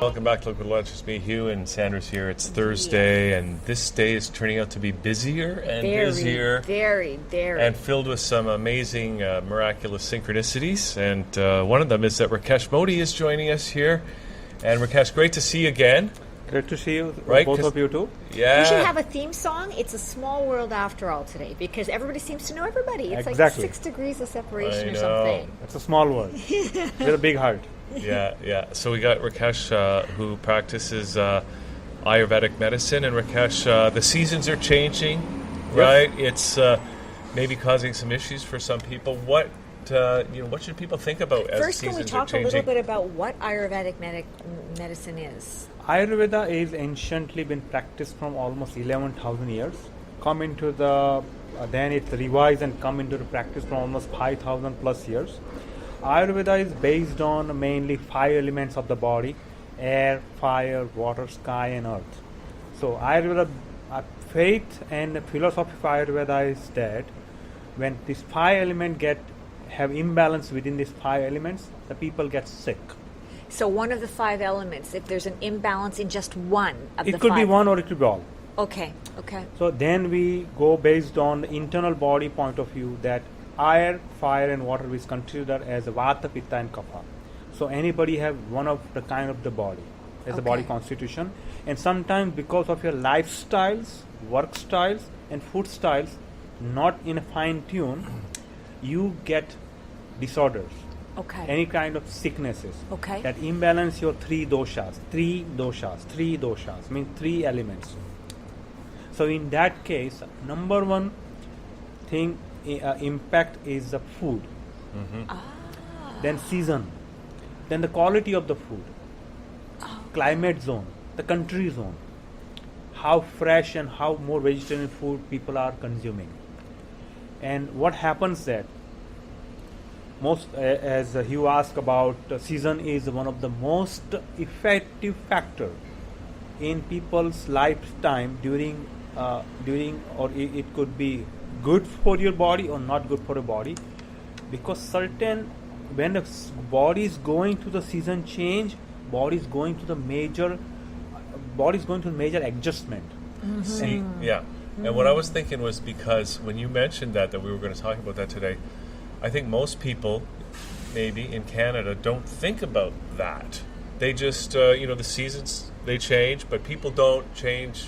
Welcome back to Liquid Lunch. It's me, Hugh, and Sandra's here. It's Thursday, and this day is turning out to be busier and busier. Very. And filled with some amazing, miraculous synchronicities. And one of them is that Rakesh Modi is joining us here. And Rakesh, great to see you again. Great to see you, right? Both of you too. Yeah. We should have a theme song. It's a small world after all today, because everybody seems to know everybody. It's exactly. like 6 degrees of separation I or something. It's a small world with a big heart. Yeah. So we got Rakesh, who practices Ayurvedic medicine. And Rakesh, the seasons are changing, right? It's maybe causing some issues for some people. What should people think about as First, seasons are changing? can we talk a little bit about what Ayurvedic medicine is? Ayurveda is anciently been practiced from almost 11,000 years. Then it's revised and come into the practice from almost 5,000 plus years. Ayurveda is based on mainly 5 elements of the body: air, fire, water, sky, and earth. So Ayurveda, faith and philosophy of Ayurveda is that when these 5 elements have imbalance within these 5 elements, the people get sick. So one of the 5 elements, if there's an imbalance in just one of the 5. It could be one or it could be all. Okay. So then we go based on the internal body point of view that air, fire and water is considered as Vata, Pitta and Kapha. So anybody have one of the kind of the body as a body constitution. And sometimes because of your lifestyles, work styles and food styles not in a fine tune, you get disorders. Okay. Any kind of sicknesses. Okay. That imbalance your 3 doshas. 3 doshas means 3 elements. So in that case, number one thing impact is the food. Then season. Then the quality of the food. Climate zone. The country zone. How fresh and how more vegetarian food people are consuming. And what happens that as Hugh asked about, season is one of the most effective factor in people's lifetime during or it could be good for your body or not good for your body, because when the body is going to the season change, body is going to the major adjustment. See, and what I was thinking was, because when you mentioned that we were going to talk about that today, I think most people, maybe in Canada, don't think about that. They just, the seasons, they change, but people don't change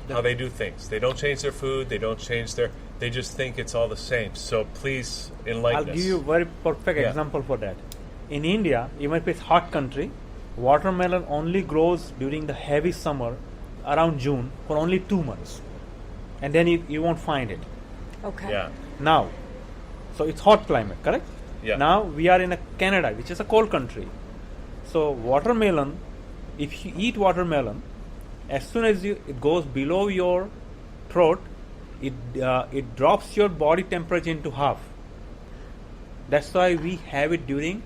how they do things. They don't change their food, they just think it's all the same. So please enlighten us. I'll give you a very perfect example for that. In India, even if it's hot country, watermelon only grows during the heavy summer around June for only 2 months. And then you won't find it. Okay. Yeah. Now, so it's hot climate, correct? Yeah. Now we are in Canada, which is a cold country. So watermelon, if you eat watermelon, as soon as it goes below your throat, it drops your body temperature into half. That's why we have it during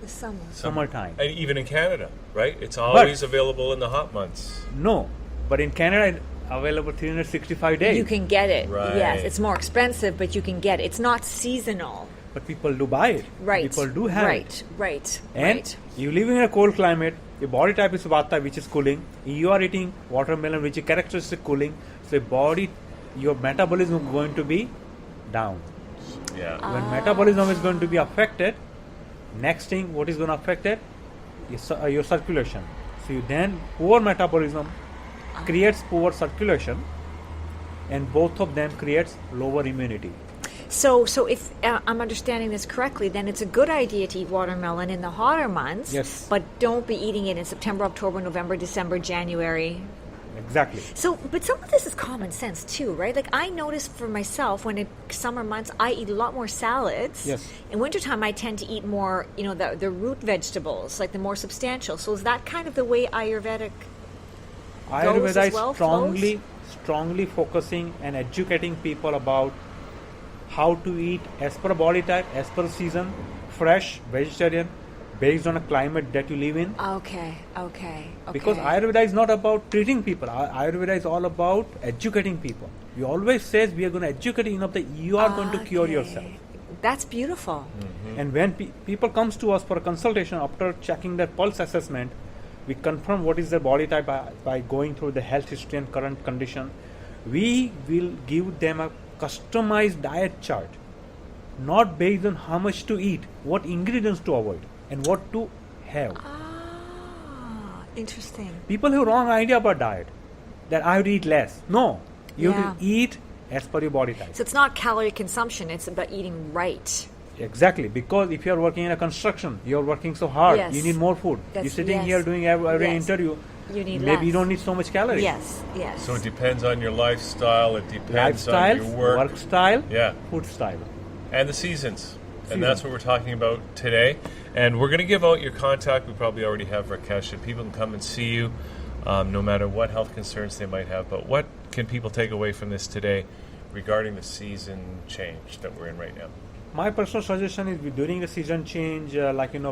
The summertime. And even in Canada, right? It's always available in the hot months. No, but in Canada, it's available 365 days. You can get it. Right. Yes, it's more expensive, but you can get it. It's not seasonal. But people do buy it. Right. People do have it. Right. And you live in a cold climate, your body type is Vata, which is cooling. You are eating watermelon, which is characteristic cooling. So your metabolism is going to be down. Yeah. When metabolism is going to be affected, next thing what is going to affect it is your circulation. So then poor metabolism creates poor circulation, and both of them creates lower immunity. So if I'm understanding this correctly, then it's a good idea to eat watermelon in the hotter months. Yes. But don't be eating it in September, October, November, December, January. Exactly. So, but some of this is common sense too, right? Like I notice for myself, when in summer months, I eat a lot more salads. Yes. In wintertime, I tend to eat more, the root vegetables, like the more substantial. So is that kind of the way Ayurveda Ayurveda as well, is strongly focusing and educating people about how to eat as per body type, as per season, fresh, vegetarian, based on a climate that you live in. Okay. Because Ayurveda is not about treating people. Ayurveda is all about educating people. We always says we are going to educate you that you are going to cure yourself. That's beautiful. And when people comes to us for a consultation after checking their pulse assessment, We confirm what is their body type by going through the health history and current condition. We will give them a customized diet chart, not based on how much to eat, what ingredients to avoid, and what to have. Ah, interesting. People have wrong idea about diet, that I have to eat less. No, you have to eat as per your body type. So it's not calorie consumption, it's about eating right. Exactly, because if you are working in a construction, you are working so hard, Yes. you need more food. You're sitting here doing every Yes. interview, You need maybe less. you don't need so much calories. Yes, yes. So it depends on your lifestyle. It depends on Lifestyle, your work style, Yeah. food style. And the seasons. And that's what we're talking about today. And we're going to give out your contact. We probably already have Rakesh. And people can come and see you no matter what health concerns they might have. But what can people take away from this today regarding the season change that we're in right now? My personal suggestion is during the season change,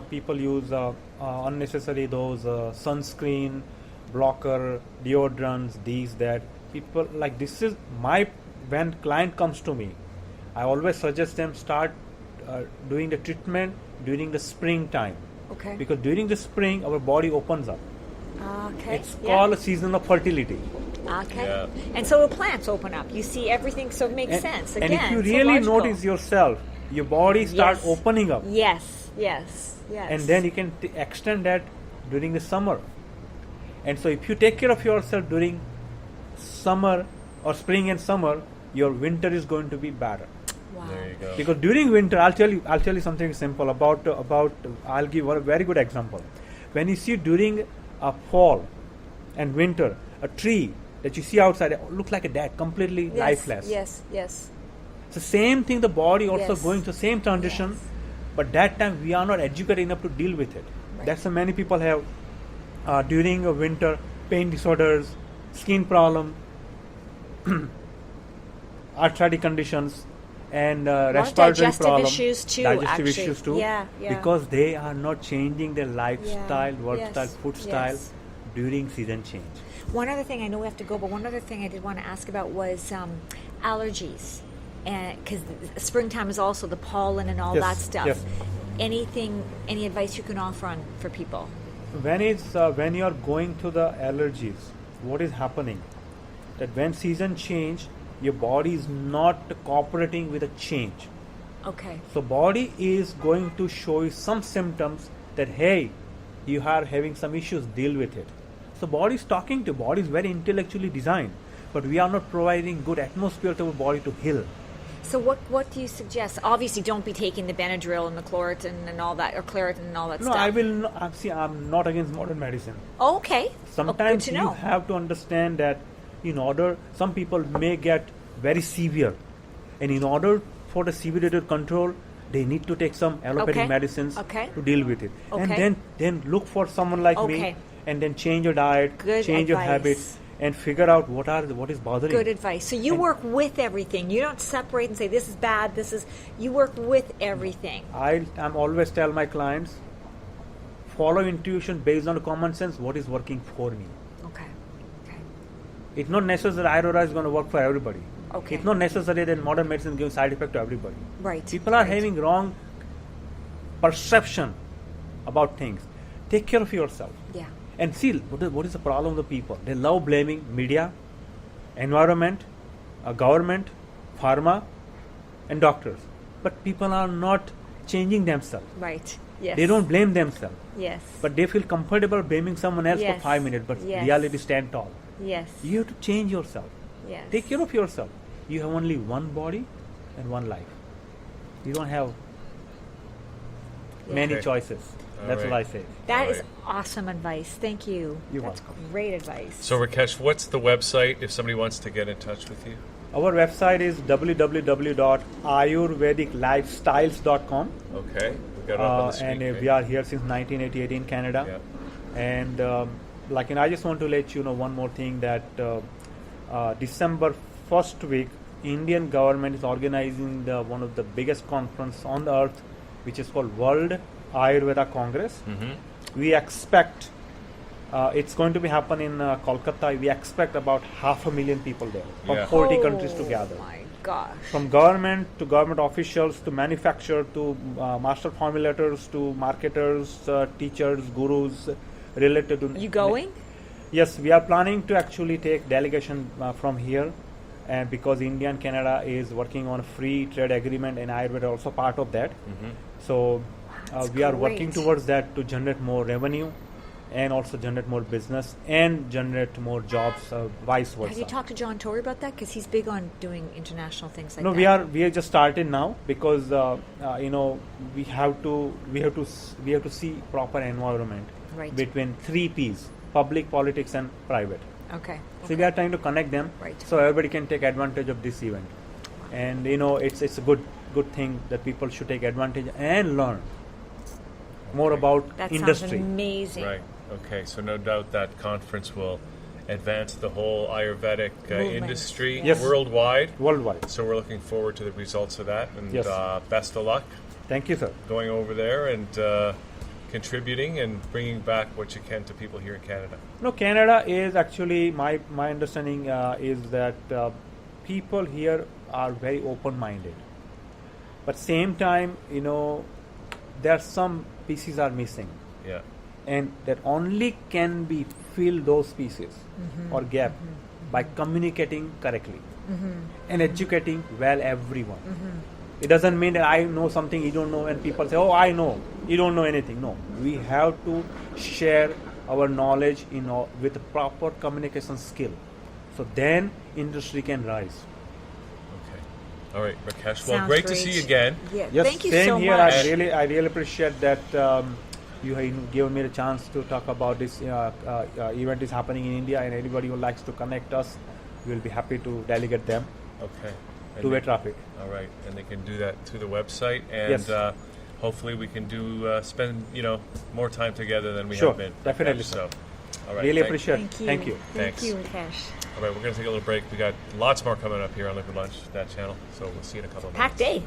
people use unnecessary those sunscreen, blocker, deodorants, these, that. People like this is when client comes to me, I always suggest them start doing the treatment during the springtime. Okay. Because during the spring, our body opens up. Okay. It's called a season of fertility. Okay. Yeah. And so the plants open up. You see everything, so it makes sense. Again, and if you so really logical. notice yourself, your body starts opening up. Yes, yes, yes. And then you can extend that during the summer. And so if you take care of yourself during summer or spring and summer, your winter is going to be better. Wow. There you go. Because during winter, I'll tell you something simple about I'll give a very good example. When you see during a fall and winter, a tree that you see outside looks like a dead, completely Yes, lifeless. Yes, yes. It's the same thing, the body also Yes. going through the same transition, Yes. but that time we are not educated enough to deal with it. Right. That's why many people have during winter pain disorders, skin problem, arthritic conditions, and respiratory digestive problem, issues too, digestive actually. issues too, Yeah, yeah. because they are not changing their lifestyle, work Yes, style, food style yes. during season change. One other thing, I know we have to go, but one other thing I did want to ask about was allergies. And because springtime is also the pollen and all Yes, that stuff. yes. Any advice you can offer on for people? When you are going through the allergies, what is happening? That when season change, your body is not cooperating with the change. Okay. So body is going to show you some symptoms that hey, you are having some issues, deal with it. So body is talking to body is very intellectually designed, but we are not providing good atmosphere to our body to heal. So what do you suggest? Obviously, don't be taking the Benadryl and the Claritin and all that, or Claritin and all that No, stuff. I will not, see. I'm not against modern medicine. Oh, okay. Sometimes good to you know. have to understand that in order, some people may get very severe, and in order for the severity to control, they need to take some allopathic Okay. medicines Okay. to deal with it. And Okay. then look for someone like me, Okay. and then change your diet, Good change your advice. habits, and figure out what is bothering Good you. advice. So you work with everything. You don't separate and say this is bad. You work with everything. I'm always tell my clients, follow intuition based on common sense. What is working for me? Okay. Okay. It's not necessary Ayurveda is going to work for everybody. Okay. It's not necessary that modern medicine gives side effect to everybody. Right. People are right. having wrong perception about things. Take care of yourself. Yeah. And see, what is the problem with the people? They love blaming media, environment, government, pharma, and doctors. But people are not changing themselves. Right. Yes. They don't blame themselves. Yes. But they feel comfortable blaming someone else Yes. for 5 minutes. But Yes. reality stand tall. Yes. You have to change yourself. Yes. Take care of yourself. You have only one body and one life. You don't have Yeah. many Okay. choices. All That's right. what I say. That All is right. awesome advice. Thank you. You're That's welcome. great advice. So Rakesh, what's the website if somebody wants to get in touch with you? Our website is www.ayurvediclifestyles.com. Okay, we got it up on the screen. And right? we are here since 1988 in Canada. Yeah. And I just want to let you know one more thing that December 1st week, Indian government is organizing one of the biggest conference on the earth, which is called World Ayurveda Congress. Mm-hmm. We expect it's going to be happen in Kolkata. We expect about 500,000 people there from Yeah. 40 countries together. Oh my gosh. From government to government officials to manufacturer to master formulators to marketers, teachers, gurus, related to. You going? Yes, we are planning to actually take delegation from here, and because India and Canada is working on a free trade agreement, and Ayurveda also part of that. So we are working great. towards that to generate more revenue, and also generate more business and generate more jobs, vice versa. Have you talked to John Tory about that? Because he's big on doing international things like No, that. we are just started now because we have to see proper environment Right. between three P's: public, politics, and private. Okay. So we are trying to connect them, Right. so everybody can take advantage of this event. And it's a good thing that people should take advantage and learn more about That industry. sounds amazing. Right. Okay. So no doubt that conference will advance the whole Ayurvedic Movement. industry Yes. worldwide. Worldwide. So we're looking forward to the results of that, and Yes. best of luck Thank you, sir. going over there and contributing and bringing back what you can to people here in Canada. No, Canada is actually my understanding is that people here are very open-minded, but same time there are some pieces are missing, Yeah. and that only can be filled those pieces or gap by communicating correctly and educating well everyone. It doesn't mean that I know something you don't know, and people say, "Oh, I know." You don't know anything. No, we have to share our knowledge with proper communication skill, so then industry can rise. Okay. All right, Rakesh. Well, Sounds great to see you great. again. Yeah. Yes, Thank you same so here. much. I really appreciate that you have given me the chance to talk about this event is happening in India, and anybody who likes to connect us, we'll be happy to delegate them Okay. And two-way they- traffic. All right, and they can do that through the website, and Yes. hopefully we can spend more time together than we Sure, have been. definitely, So, all right. Really thank- appreciate. Thank you. Thank you. Thanks. Thank you, Rakesh. All right, we're going to take a little break. We got lots more coming up here on Liquid Lunch, that channel. So we'll see you in a couple of minutes. Packed day.